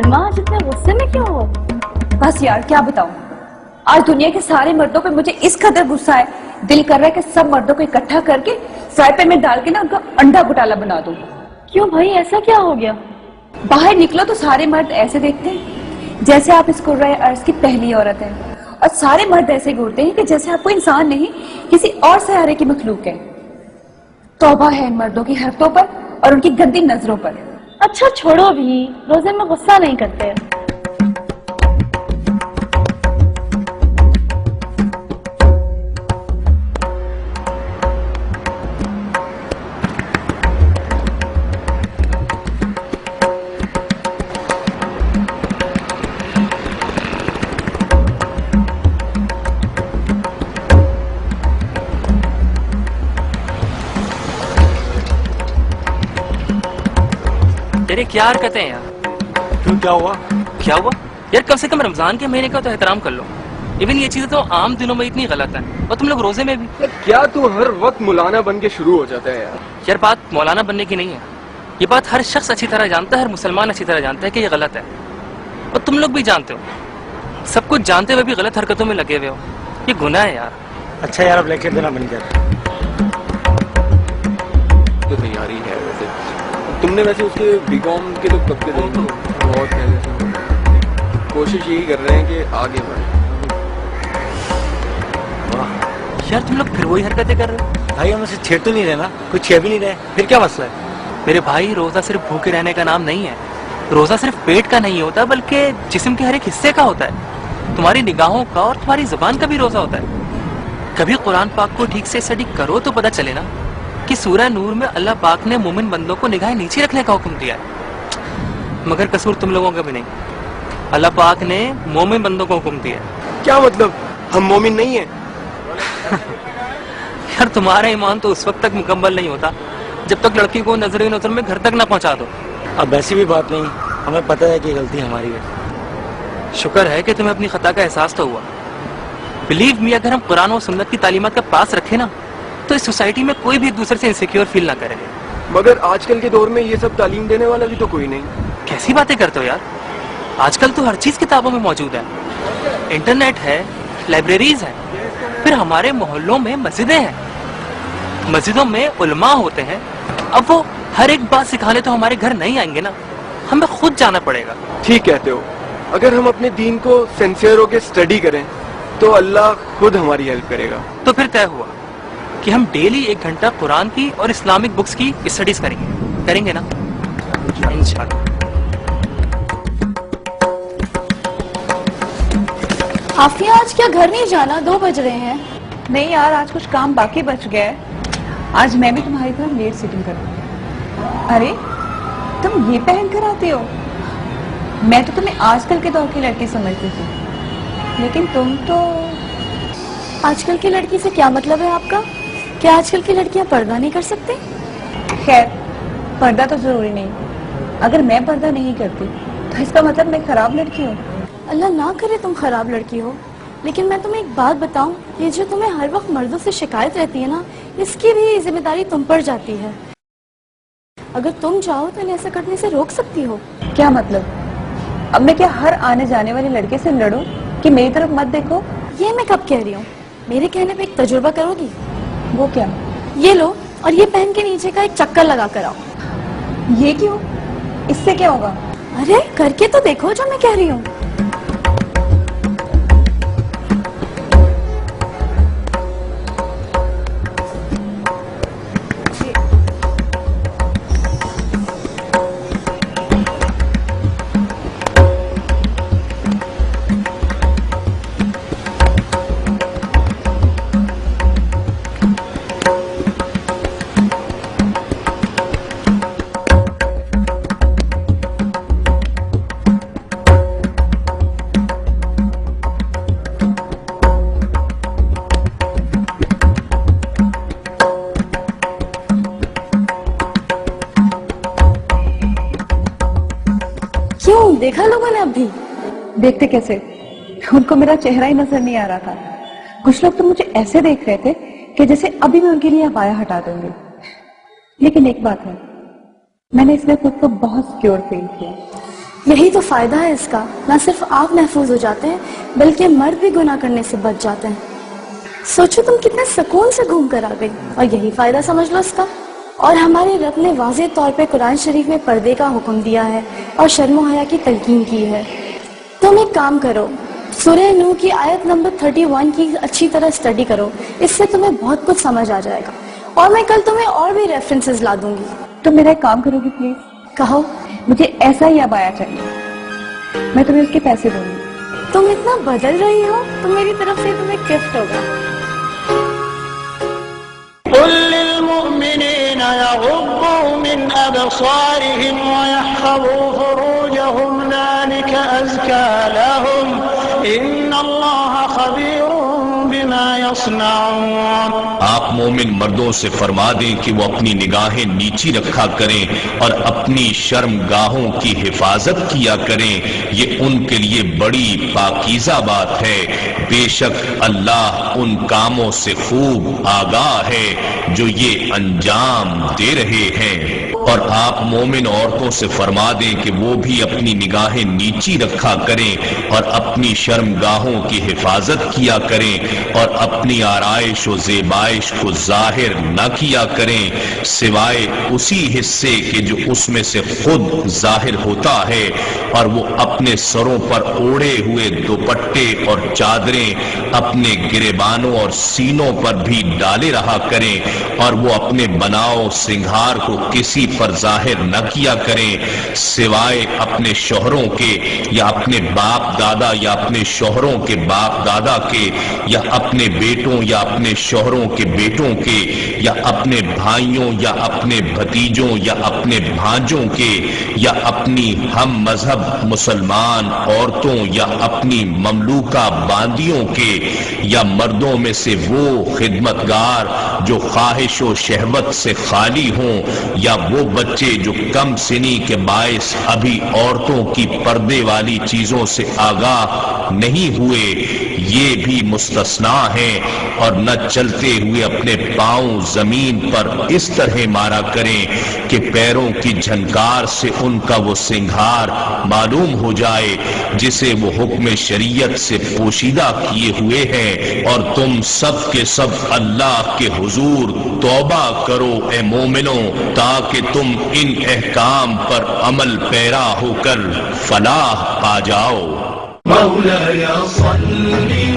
सलमा आज इतने गुस्से में क्यों हो? बस यार क्या बताऊं, आज दुनिया के सारे मर्दों पे मुझे इस कदर गुस्सा है, दिल कर रहा है कि सब मर्दों को इकट्ठा करके फ्राई पैन में डाल के ना उनका अंडा घोटाला बना दूं। क्यों भाई, ऐसा क्या हो गया? बाहर निकलो तो सारे मर्द ऐसे देखते हैं जैसे आप इस कुर्राए अर्ज की पहली औरत हैं, और सारे मर्द ऐसे घूरते हैं कि जैसे आपको इंसान नहीं किसी और सहारे की मखलूक है। तौबा है इन मर्दों की हरकतों पर और उनकी गंदी नजरों पर। अच्छा छोड़ो भी, रोजे में गुस्सा नहीं करते। तेरे क्या हरकतें हैं यार? क्यों, क्या हुआ? क्या हुआ यार? कम से कम रमजान के महीने का तो एहतराम कर लो। इवन ये चीजें तो आम दिनों में इतनी गलत है, और तुम लोग रोजे में भी। क्या तू हर वक्त मौलाना बन के शुरू हो जाता है यार? यार बात मौलाना बनने की नहीं है, ये बात हर शख्स अच्छी तरह जानता है, हर मुसलमान अच्छी तरह जानता है कि ये गलत है, और तुम लोग भी जानते हो। सब कुछ जानते हुए भी गलत हरकतों में लगे हुए हो, ये गुनाह है यार। अच्छा यार, अब लेकर देना बन गया तो तैयारी है वैसे। तुमने वैसे उसके बीकॉम के तो कब के बहुत पहले से कोशिश यही कर रहे हैं कि आगे बढ़े। यार तुम लोग फिर वही हरकतें कर रहे हो। भाई, हम उसे छेड़ तो नहीं रहे ना, कुछ छेड़ भी नहीं रहे, फिर क्या मसला है? मेरे भाई, रोजा सिर्फ भूखे रहने का नाम नहीं है। रोजा सिर्फ पेट का नहीं होता, बल्कि जिस्म के हर एक हिस्से का होता है। तुम्हारी निगाहों का और तुम्हारी जुबान का भी रोजा होता है। कभी कुरान पाक को ठीक से स्टडी करो तो पता चले ना कि सूरह नूर में अल्लाह पाक ने मोमिन बंदों को निगाहें नीचे रखने का हुक्म दिया है, मगर कसूर तुम लोगों का भी नहीं। अल्लाह पाक ने मोमिन बंदों को हुक्म दिया है। क्या मतलब, हम मोमिन नहीं है? यार तुम्हारा ईमान तो उस वक्त तक मुकम्मल नहीं होता जब तक लड़की को नजर नजर में घर तक ना पहुंचा दो। अब ऐसी भी बात नहीं, हमें पता है कि गलती हमारी है। शुक्र है कि तुम्हें अपनी खता का एहसास तो हुआ। बिलीव मी, अगर हम कुरान और सुन्नत की तालीमात का पास रखे ना, तो इस सोसाइटी में कोई भी एक दूसरे से इनसिक्योर फील ना करे। मगर आजकल के दौर में ये सब तालीम देने वाला भी तो कोई नहीं। कैसी बातें करते हो यार? आजकल तो हर चीज किताबों में मौजूद है। इंटरनेट है, लाइब्रेरीज है, फिर हमारे मोहल्लों में मस्जिदें हैं, मस्जिदों में उलमा होते हैं। अब वो हर एक बात सिखाने तो हमारे घर नहीं आएंगे ना, हमें खुद जाना पड़ेगा। ठीक कहते हो, अगर हम अपने दीन को सिंसियर होकर स्टडी करें तो अल्लाह खुद हमारी हेल्प करेगा। तो फिर तय हुआ कि हम डेली 1 घंटा कुरान की और इस्लामिक बुक्स की स्टडीज करेंगे ना, इंशाल्लाह। आफिया, आज क्या घर नहीं जाना? 2 बज रहे हैं। नहीं यार, आज कुछ काम बाकी बच गया है, आज मैं भी तुम्हारी तरह लेट सीटिंग करूंगी। अरे तुम ये पहन कर आती हो? मैं तो तुम्हें आजकल के दौर की लड़की समझती थी, लेकिन तुम तो। आजकल की लड़की से क्या मतलब है आपका? क्या आजकल की लड़कियां पर्दा नहीं कर सकती? खैर, पर्दा तो जरूरी नहीं। अगर मैं पर्दा नहीं करती तो इसका मतलब मैं खराब लड़की हूँ? अल्लाह ना करे तुम खराब लड़की हो, लेकिन मैं तुम्हें एक बात बताऊं, ये जो तुम्हें हर वक्त मर्दों से शिकायत रहती है ना, इसकी भी जिम्मेदारी तुम पर जाती है। अगर तुम चाहो तो इन्हें ऐसा करने से रोक सकती हो। क्या मतलब? अब मैं क्या हर आने जाने वाली लड़के से लड़ूं कि मेरी तरफ मत देखो? ये मैं कब कह रही हूँ? मेरे कहने पे एक तजुर्बा करोगी? वो क्या? ये लो और ये पहन के नीचे का एक चक्कर लगा कर आओ। ये क्यों? इससे क्या होगा? अरे करके तो देखो जो मैं कह रही हूँ। क्यों, देखा लोगों ने? अब भी देखते कैसे? उनको मेरा चेहरा ही नजर नहीं आ रहा था। कुछ लोग तो मुझे ऐसे देख रहे थे कि जैसे अभी मैं उनके लिए अबाया हटा दूंगी। लेकिन एक बात है, मैंने इसमें खुद को बहुत सिक्योर फील किया। یہی تو فائدہ ہے اس کا، نہ صرف آپ محفوظ ہو جاتے ہیں بلکہ مرد بھی گناہ کرنے سے بچ جاتے ہیں۔ سوچو تم کتنے سکون سے گھوم کر آ گئی، اور یہی فائدہ سمجھ لو اس کا۔ اور ہمارے رب نے واضح طور پہ قرآن شریف میں پردے کا حکم دیا ہے اور شرم و حیا کی تلقین کی ہے۔ تم ایک کام کرو، سورہ نوح کی آیت نمبر 31 کی اچھی طرح اسٹڈی کرو، اس سے تمہیں بہت کچھ سمجھ آ جائے گا، اور میں کل تمہیں اور بھی ریفرنسز لا دوں گی۔ تو میرا ایک کام کرو گی پلیز؟ کہو۔ مجھے ایسا ہی ابایا چاہیے، میں تمہیں اس کے پیسے دوں گی۔ تم اتنا بدل رہی ہو تو میری طرف سے تمہیں گفٹ ہوگا۔ قل للمؤمنين يغضوا من أبصارهم ويحفظوا فروجهم ذلك أزكى لهم إن الله خبير بما يصنعون۔ آپ مومن مردوں سے فرما دیں کہ وہ اپنی نگاہیں نیچی رکھا کریں اور اپنی شرم گاہوں کی حفاظت کیا کریں، یہ ان کے لیے بڑی پاکیزہ بات ہے۔ بے شک اللہ ان کاموں سے خوب آگاہ ہے جو یہ انجام دے رہے ہیں۔ اور آپ مومن عورتوں سے فرما دیں کہ وہ بھی اپنی نگاہیں نیچی رکھا کریں اور اپنی شرم گاہوں کی حفاظت کیا کریں اور اپنی آرائش و زیبائش کو ظاہر نہ کیا کریں سوائے اسی حصے کے جو اس میں سے خود ظاہر ہوتا ہے، اور وہ اپنے سروں پر اوڑھے ہوئے دوپٹے اور چادریں اپنے گریبانوں اور سینوں پر بھی ڈالے رہا کریں، اور وہ اپنے بناؤ سنگھار کو کسی پر ظاہر نہ کیا کریں سوائے اپنے شوہروں کے یا اپنے باپ دادا یا اپنے شوہروں کے باپ دادا کے یا اپنے بیٹوں یا اپنے شوہروں کے بیٹوں کے یا اپنے بھائیوں یا اپنے بھتیجوں یا اپنے بھانجوں کے یا اپنی ہم مذہب مسلمان عورتوں یا اپنی مملوکہ باندیوں کے یا مردوں میں سے وہ خدمتگار جو خواہش و شہوت سے خالی ہوں یا وہ بچے جو کم سنی کے باعث ابھی عورتوں کی پردے والی چیزوں سے آگاہ نہیں ہوئے، یہ بھی مستثنا ہیں۔ اور نہ چلتے ہوئے اپنے پاؤں زمین پر اس طرح مارا کریں کہ پیروں کی جھنکار سے ان کا وہ سنگھار معلوم ہو جائے جسے وہ حکم شریعت سے پوشیدہ کیے ہوئے ہیں۔ اور تم سب کے سب اللہ کے حضور توبہ کرو اے مومنوں، تاکہ تم ان احکام پر عمل پیرا ہو کر فلاح پا جاؤ۔ مولاي صل